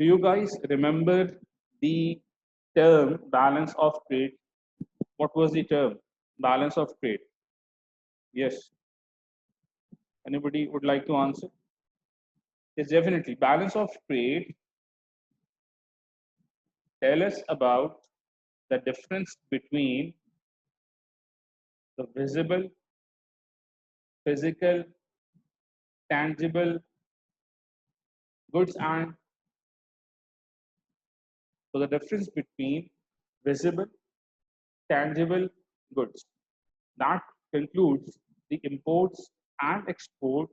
Do you guys remember the term balance of trade? What was the term? Balance of trade. Yes. Anybody would like to answer? Yes, definitely. Balance of trade tell us about the difference between the visible, physical, tangible goods and so the difference between visible, tangible goods. That includes the imports and exports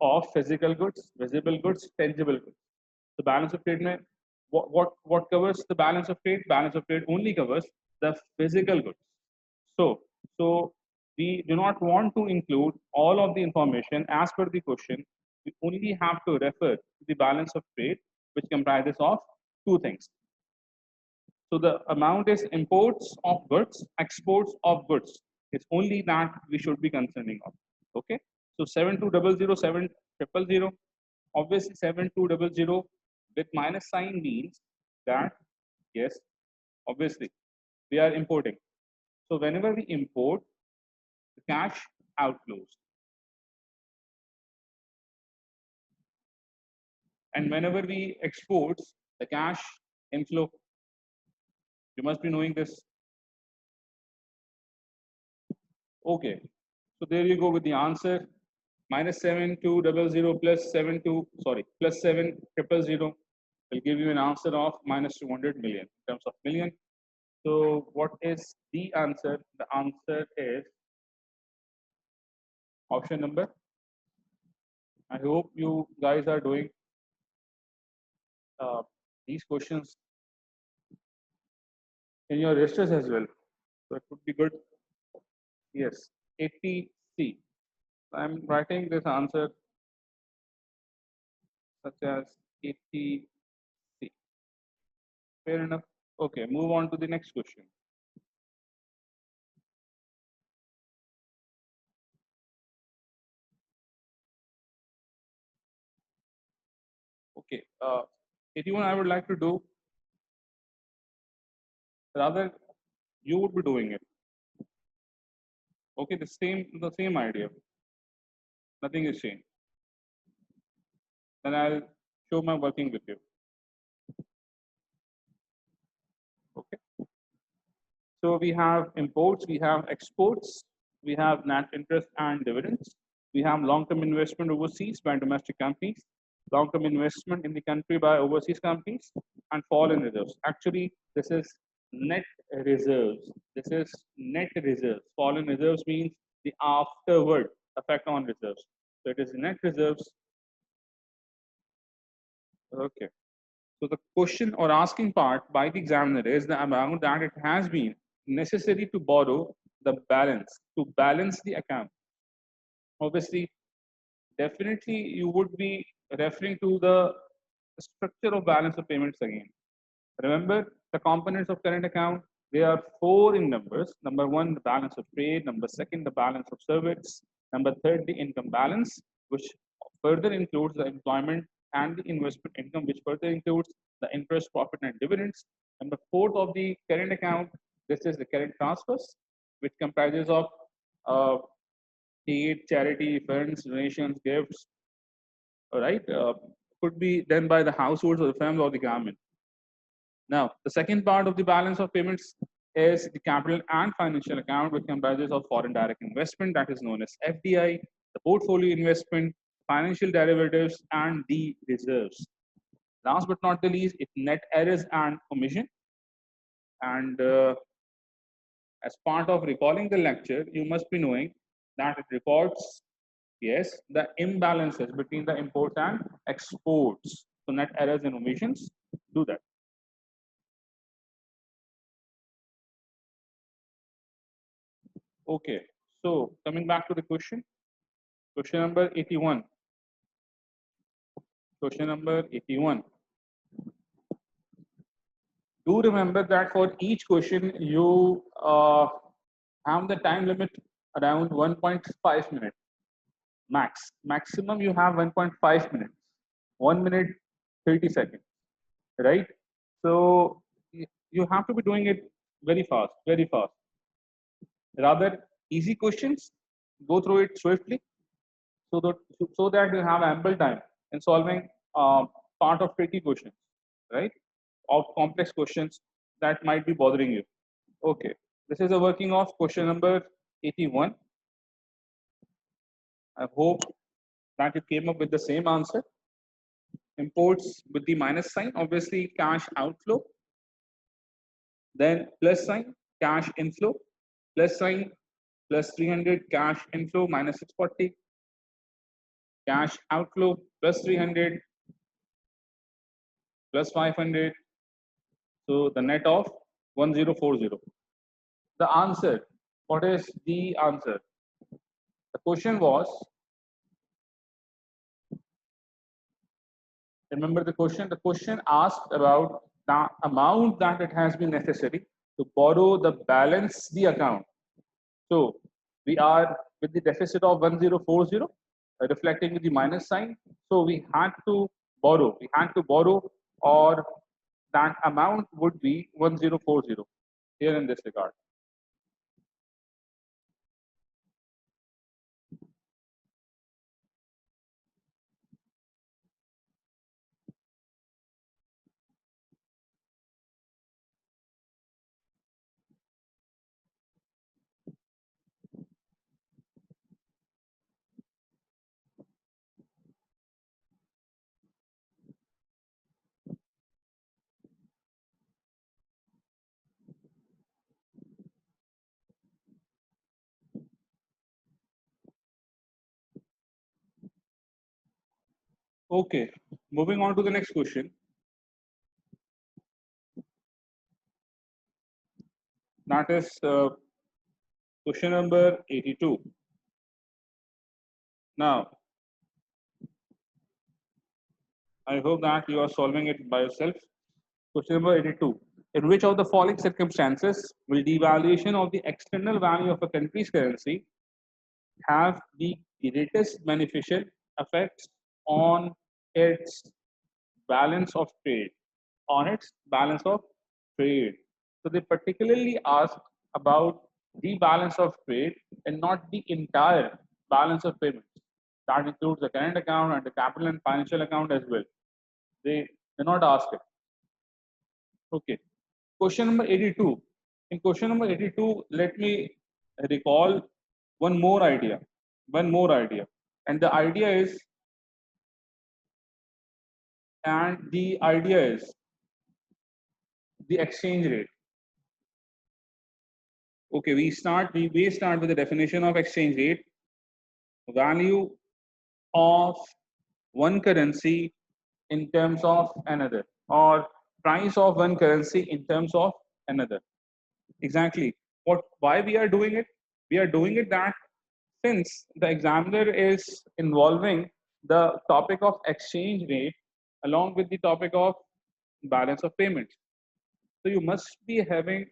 of physical goods, visible goods, tangible goods. The balance of trade, what covers the balance of trade? Balance of trade only covers the physical goods. So we do not want to include all of the information as per the question. We only have to refer to the balance of trade, which comprises of two things. So the amount is imports of goods, exports of goods. It's only that we should be concerning of. Okay. So 7200, obviously 7200 with minus sign means that yes, obviously we are importing. So whenever we import, the cash outflows. And whenever we export, the cash inflow. You must be knowing this. Okay. So there you go with the answer. Minus 7200 plus 7000 will give you an answer of minus 200 million in terms of million. So what is the answer? The answer is option number. I hope you guys are doing these questions in your registers as well. So it would be good. Yes, 80C. I'm writing this answer such as 80C. Fair enough. Okay, move on to the next question. Okay, 81 I would like to do, rather you would be doing it. Okay, the same idea. Nothing is changed. Then I'll show my working with you. Okay. So we have imports, we have exports, we have net interest and dividends. We have long-term investment overseas by domestic companies, long-term investment in the country by overseas companies, and fall in reserves. Actually, this is net reserves. This is net reserves. Fall in reserves means the afterward effect on reserves. So it is net reserves. Okay. So the question or asking part by the examiner is the amount that it has been necessary to borrow the balance to balance the account. Obviously, definitely you would be referring to the structure of balance of payments again. Remember the components of current account, they are four in numbers. Number one, the balance of trade. Number second, the balance of service. Number third, the income balance, which further includes the employment and the investment income, which further includes the interest, profit, and dividends. Number fourth of the current account, this is the current transfers, which comprises of aid, charity, funds, donations, gifts. All right, could be done by the households or the firms or the government. Now, the second part of the balance of payments is the capital and financial account, which comprises of foreign direct investment, that is known as FDI, the portfolio investment, financial derivatives, and the reserves. Last but not the least, it's net errors and omission. And as part of recalling the lecture, you must be knowing that it records, yes, the imbalances between the imports and exports. So net errors and omissions do that. Okay, so coming back to the question number 81. Question number 81. Do remember that for each question, you have the time limit around 1.5 minutes. Maximum you have 1.5 minutes. 1 minute, 30 seconds. right? So you have to be doing it very fast, very fast. Rather easy questions, go through it swiftly, so that you have ample time in solving part of tricky questions, right? Of complex questions that might be bothering you. Okay, this is a working of question number 81. I hope that you came up with the same answer. Imports with the minus sign, obviously cash outflow, then plus sign, cash inflow, plus sign, plus 300, cash inflow minus 640, cash outflow plus 300, plus 500. So the net of 1040. The answer, what is the answer? The question was, remember the question asked about the amount that it has been necessary to borrow the balance the account. So we are with the deficit of 1040, reflecting with the minus sign. So we had to borrow, or that amount would be 1040 here in this regard. Okay, moving on to the next question. That is question number 82. Now, I hope that you are solving it by yourself. Question number 82. In which of the following circumstances will devaluation of the external value of a country's currency have the greatest beneficial effects on its balance of trade? On its balance of trade. So they particularly ask about the balance of trade and not the entire balance of payments. That includes the current account and the capital and financial account as well. They do not ask it. Okay. Question number 82. In question number 82, let me recall one more idea. One more idea. And the idea is, the exchange rate. Okay, we start with the definition of exchange rate. Value of one currency in terms of another, or price of one currency in terms of another. Exactly. Why we are doing it? We are doing it that since the examiner is involving the topic of exchange rate along with the topic of balance of payments. So you must be having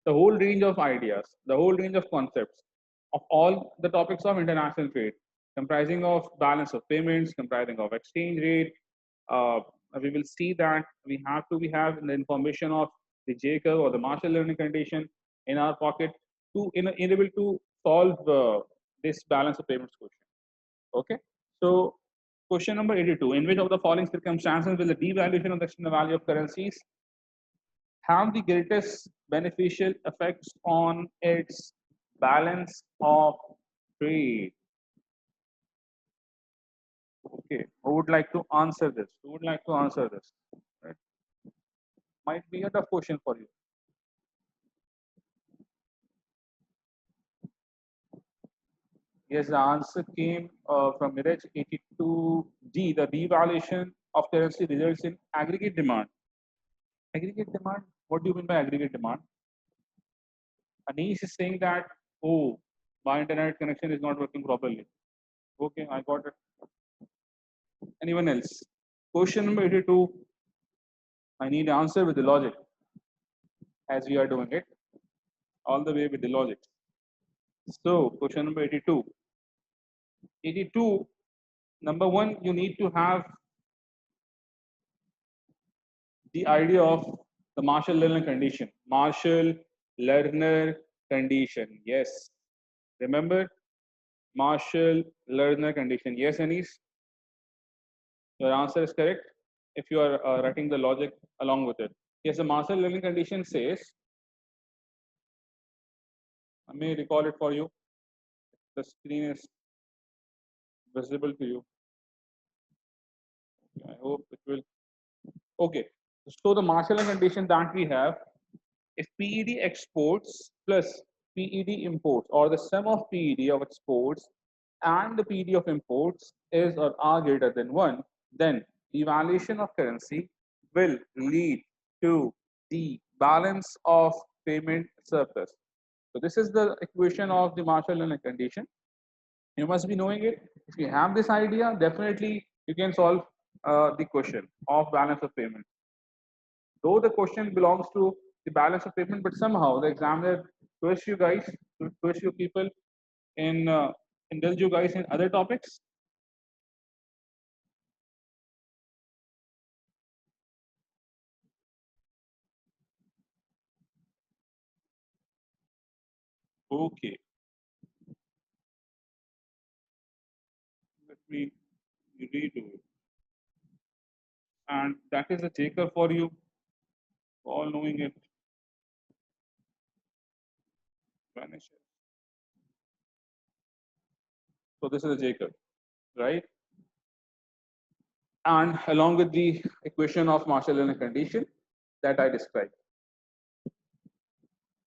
the whole range of ideas, the whole range of concepts of all the topics of international trade, comprising of balance of payments, comprising of exchange rate. Uh, we will see that we have the information of the J curve or the Marshall learning condition in our pocket to enable to solve this balance of payments question. Okay, so question number 82: in which of the following circumstances will the devaluation of the external value of currencies have the greatest beneficial effects on its balance of trade? Okay, who would like to answer this? Who would like to answer this? Right? Might be a tough question for you. Yes, the answer came from Mirage 82D. The devaluation of currency results in aggregate demand. Aggregate demand? What do you mean by aggregate demand? Anish is saying that, oh, my internet connection is not working properly. Okay, I got it. Anyone else? Question number 82. I need answer with the logic, as we are doing it all the way with the logic. So, question number 82. 82, number one, you need to have the idea of the Marshall-Lerner condition. Marshall-Lerner condition. Yes. Remember Marshall-Lerner condition. Yes, Anis? Your answer is correct if you are writing the logic along with it. Yes, the Marshall-Lerner condition says, I may recall it for you. The screen is visible to you. I hope it will. Okay. So the Marshall condition that we have, if PED exports plus PED imports, or the sum of PED of exports and the PED of imports is or are greater than 1, then devaluation of currency will lead to the balance of payment surplus. So this is the equation of the Marshall condition. You must be knowing it. If you have this idea, definitely you can solve the question of balance of payment. Though the question belongs to the balance of payment, but somehow the examiner twists you guys, twists you people in indulge you guys in other topics. Okay, let me redo it. And that is a Jacob for you, all knowing it vanishes. So this is a Jacob, right? And along with the equation of Marshall-Lerner condition that I described.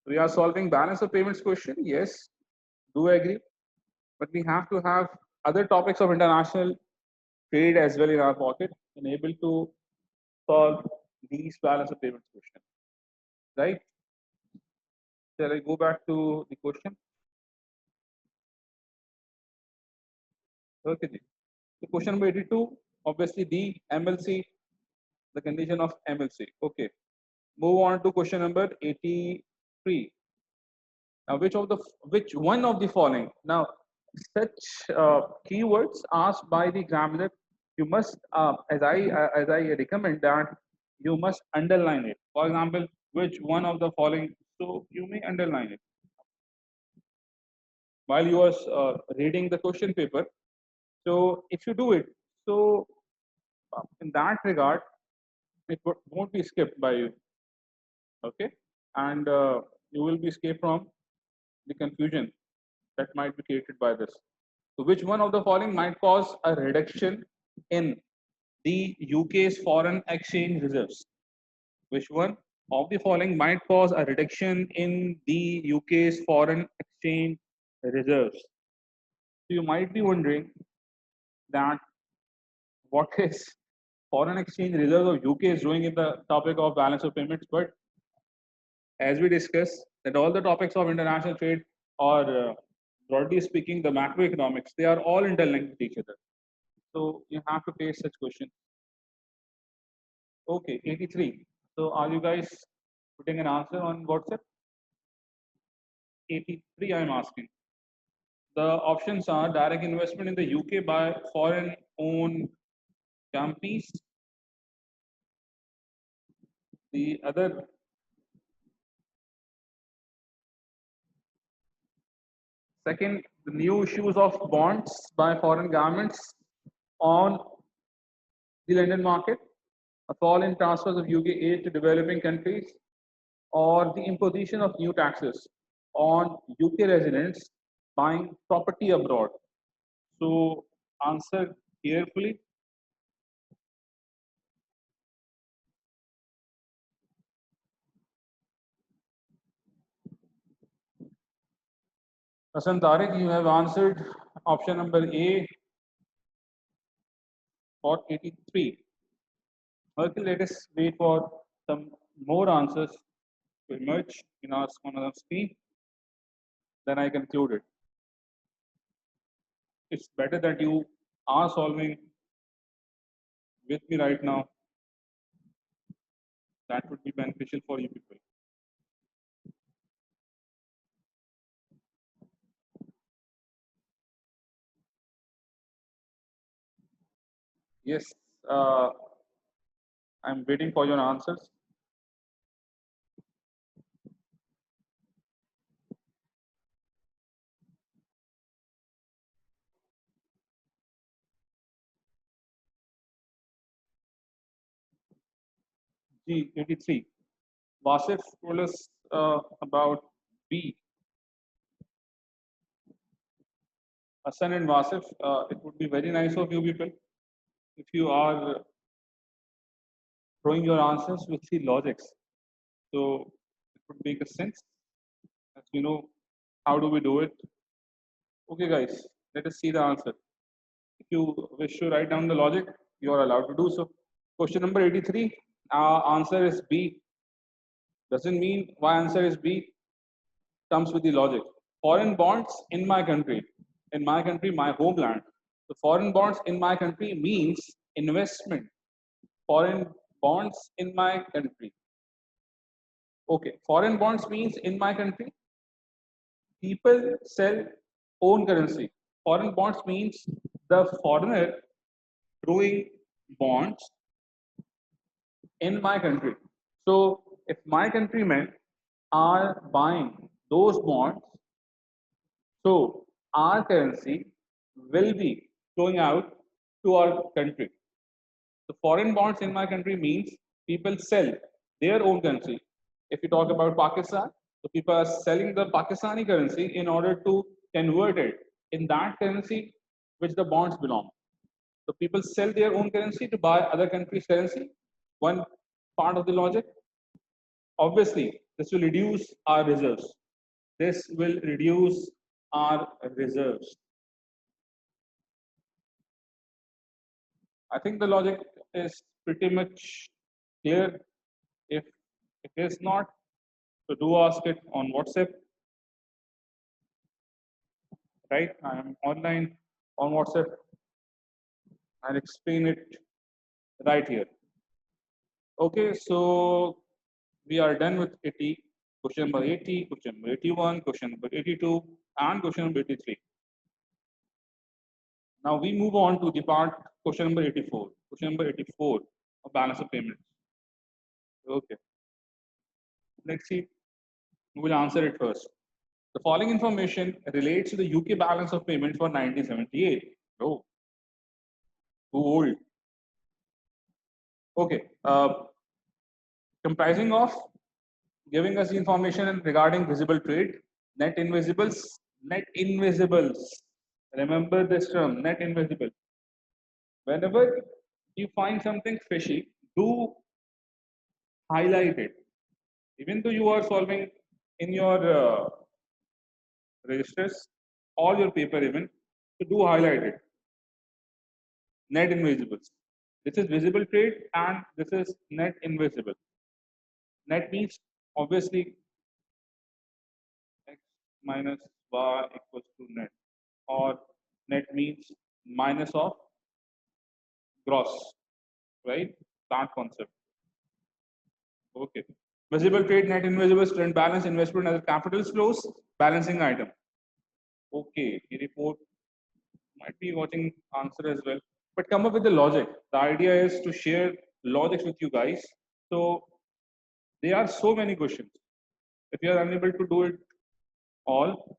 We are solving balance of payments question. Yes, do agree. But we have to have other topics of international trade as well in our pocket and able to solve these balance of payments question. Right? Shall I go back to the question? Okay. So question number 82, obviously the MLC, the condition of MLC. Okay. Move on to question number 83. Now, which one of the following? Now, such keywords asked by the examiner, you must, as I recommend that you must underline it. For example, which one of the following? So you may underline it while you are reading the question paper. So if you do it, so in that regard, it won't be skipped by you. Okay, and you will be escaped from the confusion that might be created by this. So which one of the following might cause a reduction in the UK's foreign exchange reserves? Which one of the following might cause a reduction in the UK's foreign exchange reserves? So you might be wondering that what is foreign exchange reserves of UK is doing in the topic of balance of payments, but as we discussed, that all the topics of international trade or broadly speaking, the macroeconomics, they are all interlinked with each other. So you have to face such questions. Okay, 83. So are you guys putting an answer on WhatsApp? 83, I'm asking. The options are direct investment in the UK by foreign owned companies. The other, second, the new issues of bonds by foreign governments on the London market, a fall in transfers of UK aid to developing countries, or the imposition of new taxes on UK residents buying property abroad. So answer carefully. Hasan Tariq, you have answered option number A for 83. Okay, let us wait for some more answers to emerge in our on our screen. Then I concluded. It's better that you are solving with me right now. That would be beneficial for you people. Yes, I'm waiting for your answers. G83. Wasif told us about B. Hassan and Wasif, it would be very nice of you people if you are throwing your answers with the logics. So it would make a sense. As you know, how do we do it? Okay, guys, let us see the answer. If you wish to write down the logic, you are allowed to do so. Question number 83, our answer is B. Doesn't mean why answer is B, comes with the logic. Foreign bonds in my country, my homeland. The foreign bonds in my country means investment. Foreign bonds in my country. Okay, foreign bonds means in my country, people sell own currency. Foreign bonds means the foreigner doing bonds in my country. So if my countrymen are buying those bonds, so our currency will be flowing out to our country. The foreign bonds in my country means people sell their own currency. If you talk about Pakistan, so people are selling the Pakistani currency in order to convert it in that currency which the bonds belong. So people sell their own currency to buy other countries' currency. One part of the logic. Obviously, this will reduce our reserves. This will reduce our reserves. I think the logic is pretty much clear. If it is not, so do ask it on WhatsApp. Right? I am online on WhatsApp. I'll explain it right here. Okay, so we are done with 80. Question number 80, question number 81, question number 82, and question number 83. Now we move on to the part question number 84. Question number 84 of balance of payments. Okay. Let's see who will answer it first. The following information relates to the UK balance of payments for 1978. Oh, too old. Okay. Comprising of giving us information regarding visible trade, net invisibles, net invisibles. Remember this term, net invisible. Whenever you find something fishy, do highlight it. Even though you are solving in your registers, all your paper even, so do highlight it. Net invisibles. This is visible trade and this is net invisible. Net means obviously x minus y equals to net, or net means minus of gross, right? That concept. Okay. Visible trade, net invisible, trend balance, investment as capital flows, balancing item. Okay, the report might be watching answer as well. But come up with the logic. The idea is to share logics with you guys. So there are so many questions. If you are unable to do it all,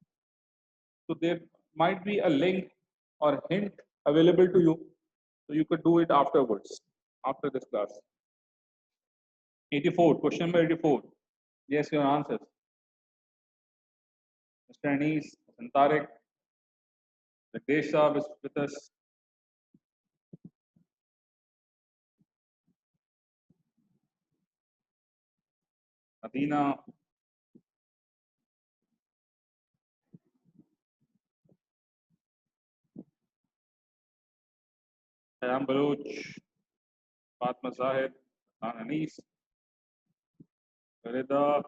so there might be a link or hint available to you. So you could do it afterwards, after this class. 84, question number 84. Yes, your answers. Mr. Anis, Santarek, the Desha is with us. Adina, Hayam Baluch, Fatma Zahid, Anis, Rida,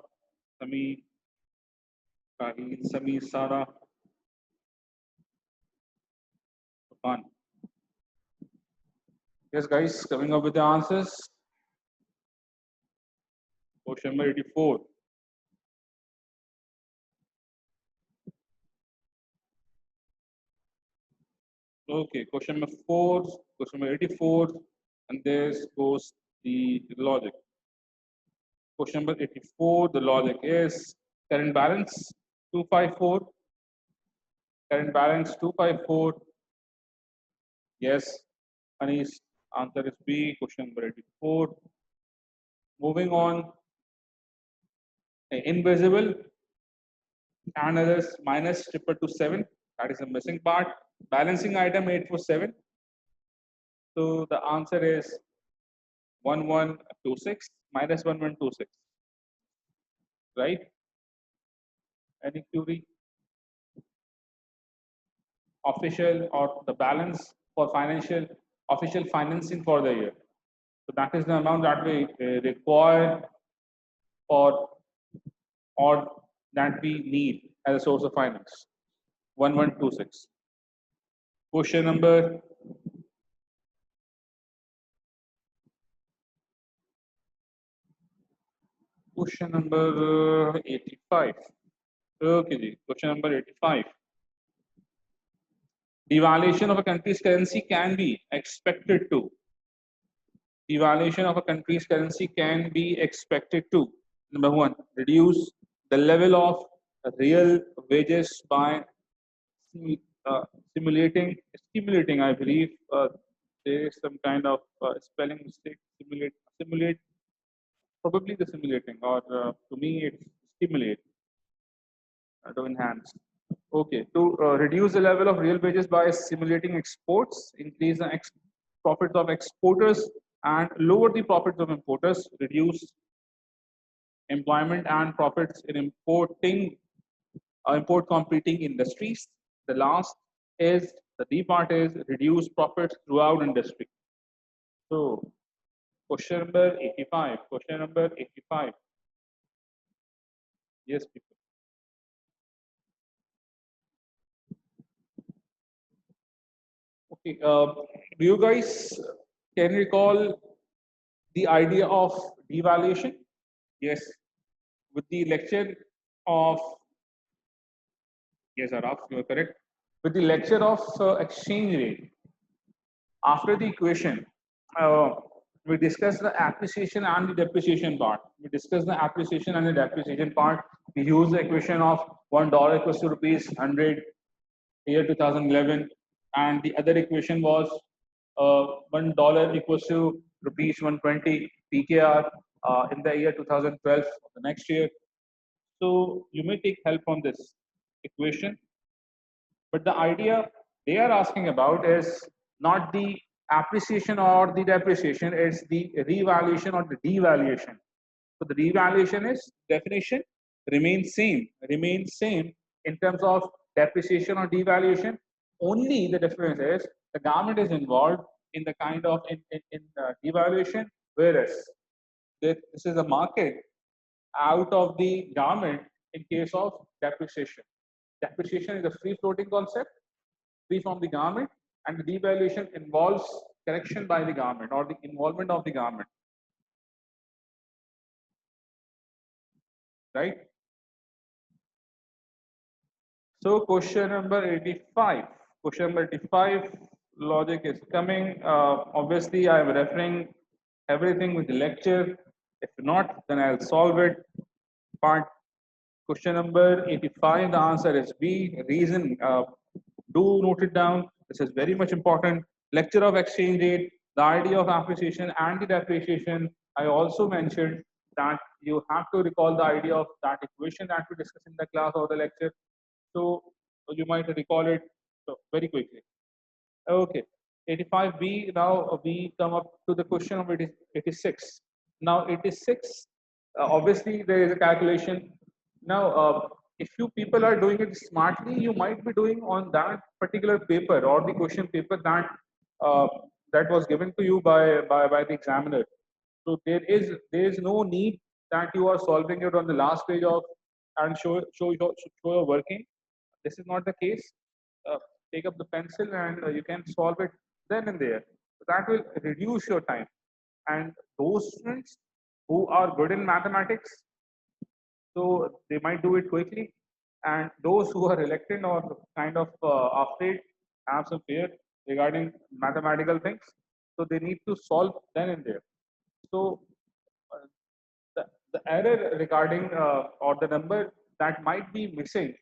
Sami, Kahil, Sami, Sara, Fun. Yes, guys, coming up with the answers. Question number 84. Okay, question number 4, question number 84, and this goes the logic. Question number 84, the logic is current balance 254. Current balance 254. Yes, Anish, answer is B. Question number 84. Moving on, invisible and others minus triple to 7. That is the missing part. Balancing item 847. So the answer is 1126 minus 1126. Right? Any query? Official or the balance for financial official financing for the year. So that is the amount that we require or that we need as a source of finance. 1126. Question number Question number 85. Okay, ji. Question number 85. Devaluation of a country's currency can be expected to. Devaluation of a country's currency can be expected to. Number one, reduce the level of real wages by stimulating, I believe. There is some kind of spelling mistake. Simulate, probably the simulating, or to me, it's stimulate, to enhance. Okay, to reduce the level of real wages by simulating exports, increase the profits of exporters, and lower the profits of importers, reduce employment and profits in import competing industries. The last is the D part is reduce profits throughout industry. So question number 85. Question number 85. Yes, people. Okay. Do you guys can recall the idea of devaluation? Yes. With the lecture of yes, Araf, you are correct. With the lecture of exchange rate, after the equation, uh, we discussed the appreciation and the depreciation part. We discussed the appreciation and the depreciation part. We use the equation of $1 equals to rupees 100 year 2011, and the other equation was $1 equals to rupees 120 PKR in the year 2012, the next year. So you may take help on this equation, but the idea they are asking about is not the appreciation or the depreciation, it's the revaluation or the devaluation. So the revaluation is definition remains same in terms of depreciation or devaluation. Only the difference is the government is involved in the kind of in devaluation, whereas this is a market out of the government in case of depreciation. Depreciation is a free floating concept, free from the government, and the devaluation involves correction by the government or the involvement of the government. Right? So question number 85. Question number 85, logic is coming. Obviously, I am referring everything with the lecture. If not, then I'll solve it. Part question number 85, the answer is B. Reason, do note it down. This is very much important. Lecture of exchange rate, the idea of appreciation and the depreciation. I also mentioned that you have to recall the idea of that equation that we discussed in the class or the lecture. So you might recall it very quickly. Okay, 85B. Now we come up to the question of 86. Now 86, obviously there is a calculation. Now, if you people are doing it smartly, you might be doing on that particular paper or the question paper uh, that was given to you by the examiner. So there is no need that you are solving it on the last page of and show your working. This is not the case. Take up the pencil and you can solve it then and there. So that will reduce your time. And those students who are good in mathematics, so they might do it quickly. And those who are reluctant or kind of afraid, have some fear regarding mathematical things, so they need to solve then and there. So uh, the error regarding or the number that might be missing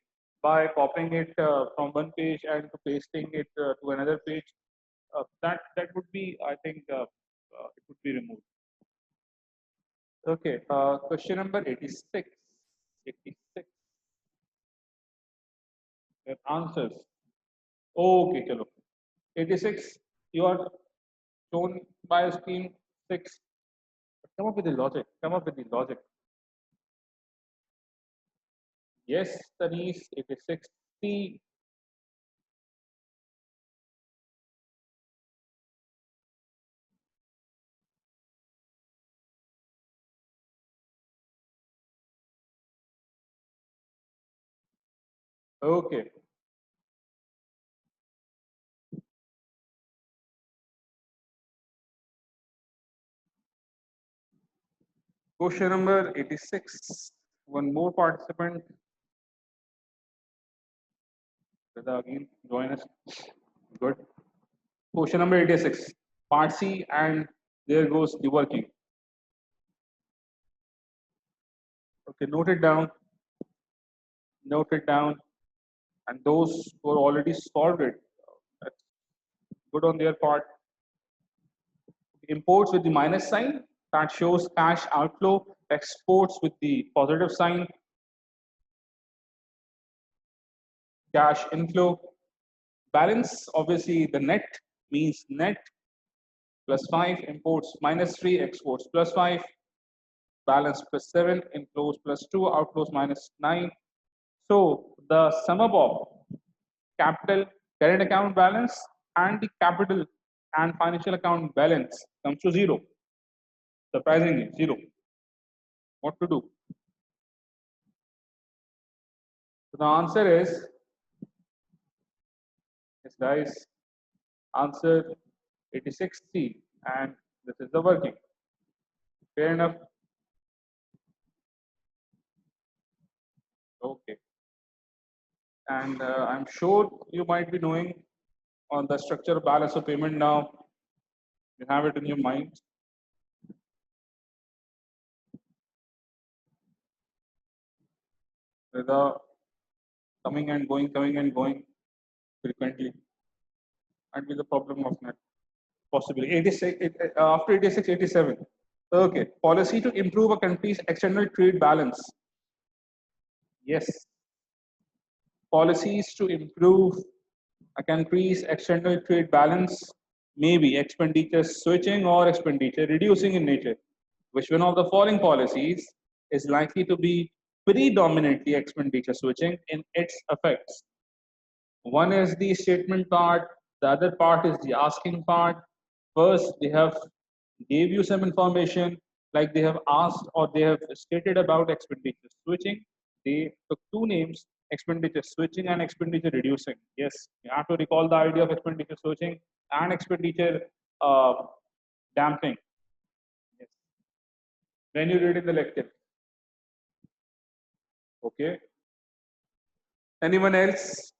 by copying it from one page and to pasting it to another page, that would be, I think, it would be removed. Okay, question number 86. 86. Your answers. Okay, chalo. 86. You are shown by a screen 6. Come up with the logic. Come up with the logic. Yes, Tanis, 86. C. Okay. Question number 86. One more participant. Rida again, join us. Good. Question number 86. Part C, and there goes the working. Okay, note it down. Note it down. And those who are already solved it, that's good on their part. Imports with the minus sign, that shows cash outflow. Exports with the positive sign, cash inflow. Balance, obviously the net means net plus 5, imports minus 3, exports plus 5, balance plus 7, inflows plus 2, outflows minus 9. So the sum of capital, current account balance, and the capital and financial account balance comes to 0. Surprisingly, 0. What to do? So the answer is, yes guys, answer 86C, and this is the working. Fair enough. Okay. And I'm sure you might be knowing on the structure of balance of payment now. You have it in your mind. The coming and going frequently, and with the problem of net. Possibly 86, after 86, 87. Okay. Policy to improve a country's external trade balance. Yes. Policies to improve a country's external trade balance may be expenditure switching or expenditure reducing in nature. Which one of the following policies is likely to be predominantly expenditure switching in its effects? One is the statement part, the other part is the asking part. First, they have gave you some information, like they have asked or they have stated about expenditure switching. They took two names, expenditure switching and expenditure reducing. Yes, you have to recall the idea of expenditure switching and expenditure uh, damping. Yes. When you read in the lecture. Okay. Anyone else?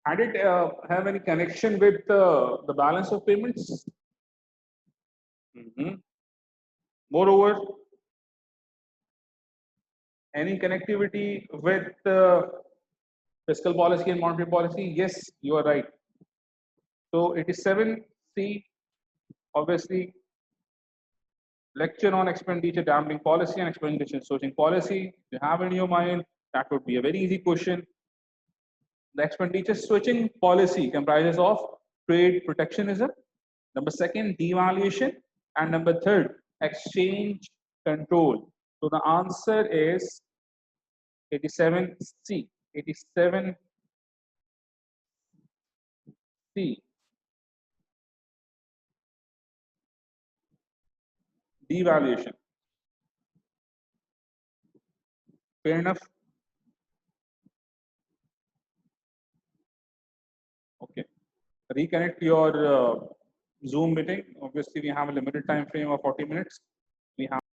Had it have any connection with the balance of payments? Mhm. Moreover, any connectivity with fiscal policy and monetary policy? Yes, you are right. So it is 7C, obviously, lecture on expenditure damping policy and expenditure switching policy. If you have in your mind, that would be a very easy question. The expenditure switching policy comprises of trade protectionism, number second, devaluation, and number third, exchange control. So the answer is 87C. 87C. Devaluation. Fair enough. Okay. Reconnect your Zoom meeting. Obviously, we have a limited time frame of 40 minutes.